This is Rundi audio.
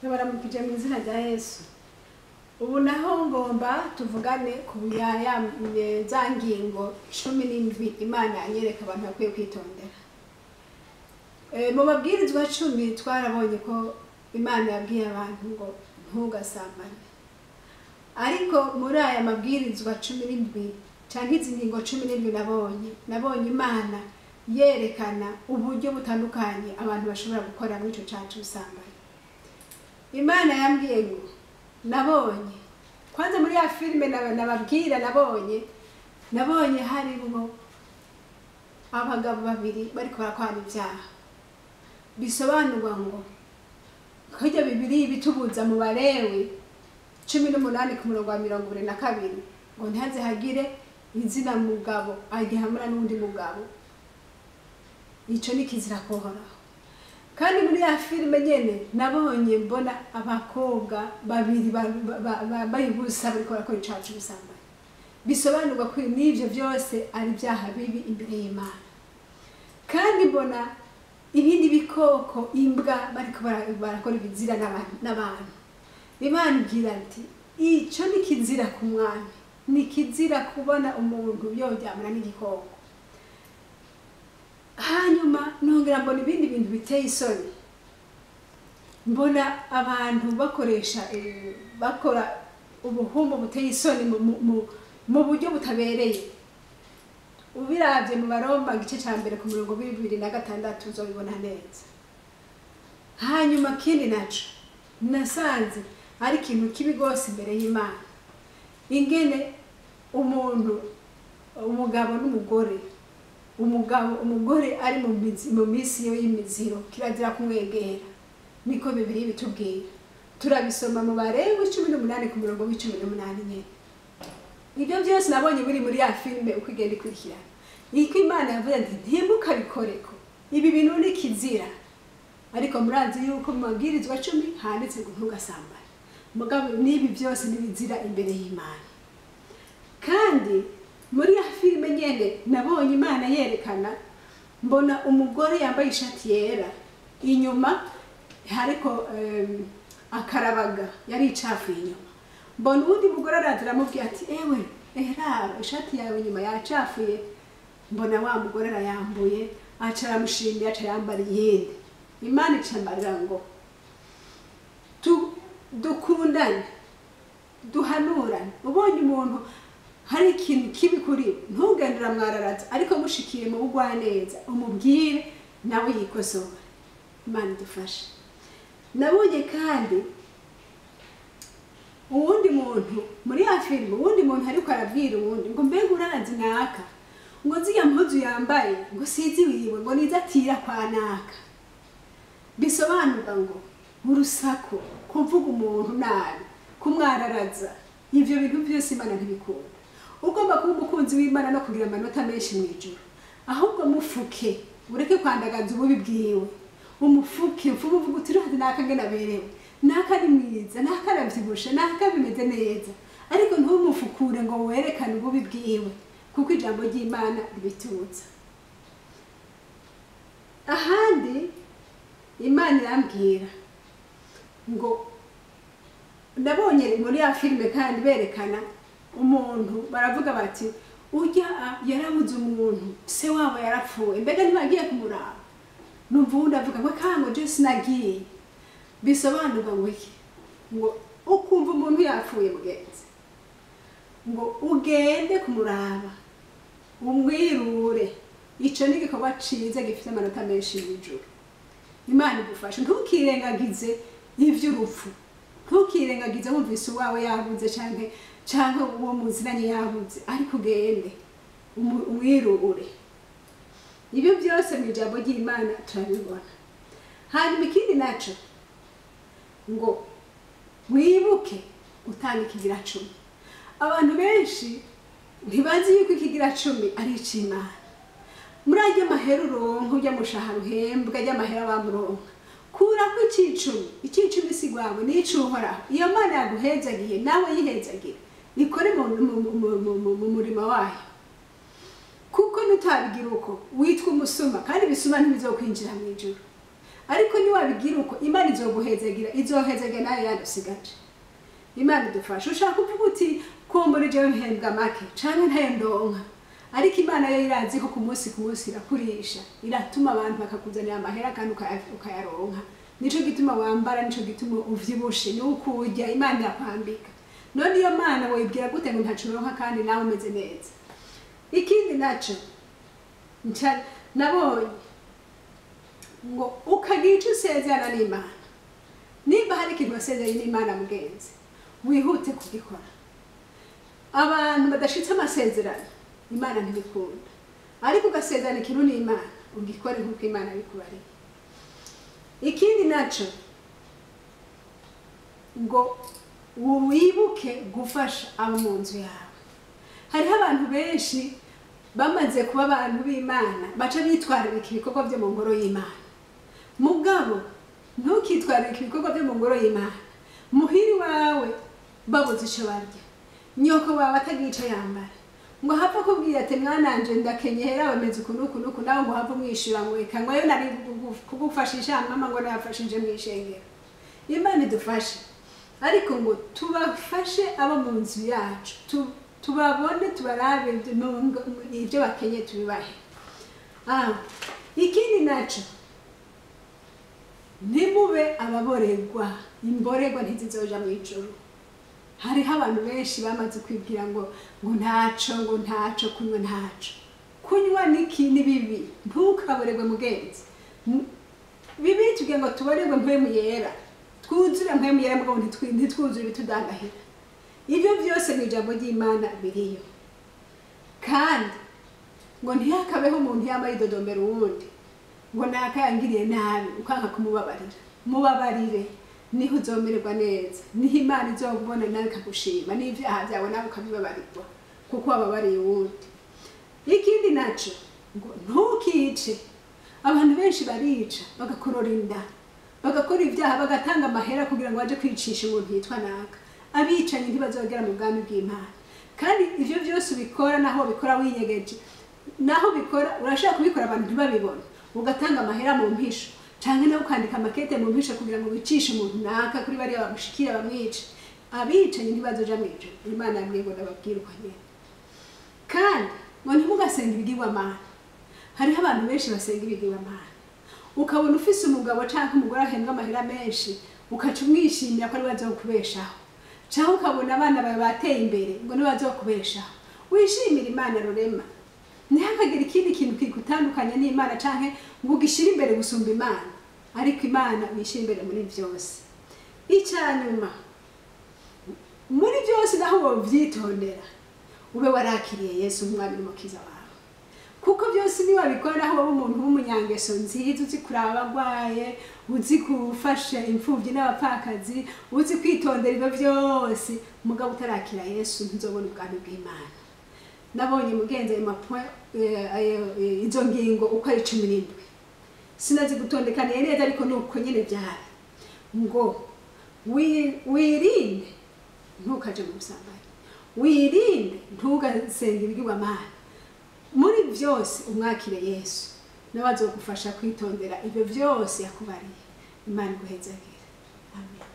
Baramukije mu izina rya Yesu. Ubu naho ngomba tuvugane ku za ngingo 17 Imana anyereka abantu bakwiye kwitondera. Mu mabwirizwa 10 twarabonye ko Imana yabwiye abantu ngo ntugasambane. Ariko muri aya mabwirizwa 17 canke izi ngingo 17 nabonye Imana yerekana uburyo butandukanye abantu bashobora gukora muri ico cacu usambane. Imana yambwiye ngo nabonye kwanza muri ya filime nababwira nabonye harimo abagabo babiri bariko barakwana ibyaha. Bisobanurwa ngo kujya Bibiliya bitubuza mu Balewi 18 ku murongo wa 22 ngo ntaze hagire izina mugabo agihamura n'undi mugabo. Ico ni kizira kohora. Kandi muri ya filime nyene nabonye mbona abakobwa babiri bayigusa bariko barakora icacu usambane. Bisobanurwa ko n'ivyo byose ari byaha bibi imbere y'Imana. Kandi mbona ibindi bikoko imbwa bariko barakora ibizira n'abantu. Imana igira ati ico ni kizira ku mwami, ni kizira kubona umuntu yoryamana n'igikoko. Hanyuma nongera mbona ibindi bintu biteye isoni. Mbona abantu bakora ubuhumbu buteye isoni mu buryo butabereye. Ubiravye mu Baroma gice ca mbere ku murongo 26 uzobibona neza. Hanyuma kindi naco nasanze ari ikintu kibi gose imbere y'Imana. Ingene umugabo n'umugore umugore ari mu misi yo y'imiziro kirazira kumwegera. Niko Bibiliya bitubwira. Turabisoma mu Balewi 18 ku murongo 18 nyene. Ibyo byose nabonye biri muri ya filime uko igenda ikurikirana. Iko Imana yavuze ati ntimukabikoreko. Ibi bintu ni kizira. Ariko murazi yuko mu mabwirizwa 10 handitse ngo ntugasambane. Mugabo nibi byose nibizira imbere y'Imana. Kandi muri ya filime nyene nabonye Imana yerekana mbona umugore yambaye ishati yera inyuma hariko akarabaga yari icafuye inyuma. Mbona undi mugore arazira amubwiye ati ewe raba ishati yawe inyuma yacafuye. Mbona wa mugore arayambuye aca aramushimira aca yambara iyindi. Imana icambarira ngo dukundane duhanurane. Ubonye umuntu hari ikintu kibi kuri ntugendera mwararaza ariko mushikiye mu bugwaneza umubwire nawe yikosora. Imana idufashe. Nabonye kandi uwundi muntu muri ya filime uwundi muntu ariko arabwira uwundi ngo mbega urazi naka ngo ziya mpuzu yambaye ngo sizi wiwe ngo nizatira kwa naka. Bisobanurwa ngo urusaku kuvuga umuntu nabi kumwararaza ivyo bintu byose Imana ntibikunda. Ugomba kuba umukunzi w'Imana no kugira amanota menshi mu ijuru. Ahubwo mufuke ureke kwandagaza ububi bwiwe. Umufuke uvuga uti urazi naka ngena berewe naka ni mwiza naka aravyibushe naka bimeze neza. Ariko ntumufukure ngo werekane ububi bwiwe kuko ijambo ry'Imana ribituza. Ahandi Imana irambwira ngo nabonye muri ya filime kandi berekana umuntu baravuga bati ujya yarabuze umuntu se wabo yarapfuye mbega ntibagiye kumuraba. Numva undi avuga ngo kango je sinagiye. Bisobanurwa ngo iki ngo ukumva umuntu yapfuye mugenzi ngo ugende kumuraba umwirure. Ico ni gikorwa ciza gifite amanota menshi mu ijuru. Imana igufashe ntukirengagize ivy'urupfu. Ntukirengagize wumvise uwawe yabuze canke uwo muzinanye yabuze ariko ugende umwirure. Ibyo byose mu ijambo ry'Imana turabibona. Hanyuma ikindi naco ngo wibuke gutanga ikigira 10. Abantu benshi ntibazi yuko ikigira 10 ari ic'Imana. Muri ajya mahera uronka ujya mushahara uhembwa ajya mahera bamuronka kura ku icicumi sigwawe n'icuhoraho. Iyo Mana yaguhezagiye nawe yihezagira ikore mu murimo wayo. Kuko nutabigira uko witwa umusuma kandi bisuma ntibizokwinjira mu ijuru. ariko niwabigira uko Imana izoguhezagira izohezagira nayo yadusigaje. Imana idufasha. Ushaka kuvuga uti kumbura je mpembwa make canke ntayo ndonka, ariko Imana yo irazi ko ku munsi irakurisha, iratuma abantu bakakuzanira amahera kandi ukayaronka. Nico gituma wambara, nico gituma uvyibushe, nuko urya Imana irakwambika. None iyo Mana woyibwira gute ngo ntacuronka kandi nawe umeze neza? Ikindi naco nabonye ngo ukagira icyo usezerana n'Imana. Niba hari ikintu wasezeranye n'Imana mugenzi, wihute kugikora. Abantu badashitse amasezerano Imana ntibikunda, ariko ugasezerana ikintu n'Imana ugikore nk'uko Imana bikubariye. Ikindi naco ngo wibuke gufasha abo mu nzu yawe. Hariho abantu benshi bamaze kuba abantu b'Imana baca bitwararika ibikorwa byo mu ngoro y'Imana. Mugabo ntukitwararika ibikorwa byo mu ngoro y'Imana. Muhiri wawe babuze ico barya, nyoko wawe atagira ico yambara, ngo hapfa kubwira ati mwananje ndakenyera bameze ukuntu nawe ngo hapfa mwishura ngo reka ngo yo nari kugufashisha mama ngo nafashije mwishengero. Imana idufashe, ariko ngo tubafashe abo mu nzu yacu, tubabone tubarabe ibyo bakenye tubibahe. Ikindi naco ntimube ababorerwa, imborerwa ntizizoja mu ijuru. Hariho abantu benshi bamaze kwibwira ngo ntaco kunywa ntaco. Kunywa ni bibi, ntukaborerwe mugenzi. Bibi tugiye ngo tuborerwe mpwemu yera, twuzure mpwemu yera mugabo ntitwuzure ibitudandahira. Ibyo byose mu ijambo ry'Imana biriyo. Kandi ngo ntihakabeho umuntu yambaye idodombera uwundi ngo nakayangiriye nabi ukanka kumubabarira. Mubabarire niho uzomererwa neza, niho Imana izokubona nawe ikagushima, n'ivyaha byawe nawe ukabibabarirwa kuko wababariye uwundi. Ikindi naco ngo ntukice. Abantu benshi barica bagakorora inda, bagakora ibyaha, bagatanga amahera kugira ngo baje kwicisha umuntu yitwa naka. Abicanyi ntibazogera mu bwami bw'Imana. Kandi ivyo byose ubikora naho bikora winyegeje, naho bikora urashaka kubikora abantu ntibabibona, ugatanga amahera mu mpisho canke nawe ukandika makete mu mpisho kugira ngo bicishe umuntu naka kuri bari bamushikira bamwice. Abicanyi ntibazoja mu ijuru. Imana yambwiye ngo ndababwira uko nyene. Kandi ngo ntimugasenga ibigirwamana. Hariho abantu benshi basenga ibigirwamana, ukabona ufise umugabo canke umugore ahembwa amahera menshi, ukaca umwishimira ko ari bazokubeshaho. Canke ukabona abana bawe bateye imbere ngo ntibazokubeshaho. Wishimira Imana rurema. Ntihakagira ikindi kintu kigutandukanya n'Imana canke ngo ugishire imbere gusumba Imana, ariko Imana wishira imbere muri byose. Icyanyuma muri byose naho wovyitondera, ube warakiriye Yesu umwami n'umukiza wawe. Kuko byose ni wabikora aho wowe umuntu w'umunyangeso nziza, uzi kuraba abagwaye, uzi gufasha imfuvyi n'abapfakazi, uzi kwitondera ibyo byose, mugabo utarakira Yesu ntuzobona ubwami bw'Imana. Nabonye mugenzi izo ngingo uko ari 17. Sinazi gutondekana neza ariko nuko nyene byari. Ngo wirinde ntukaje mu busambanyi, wirinde ntugasenga ibigirwamana. Muri byose umwakire Yesu, nawe azogufasha kwitondera ibyo byose yakubariye. Imana iguhezagire. Amen.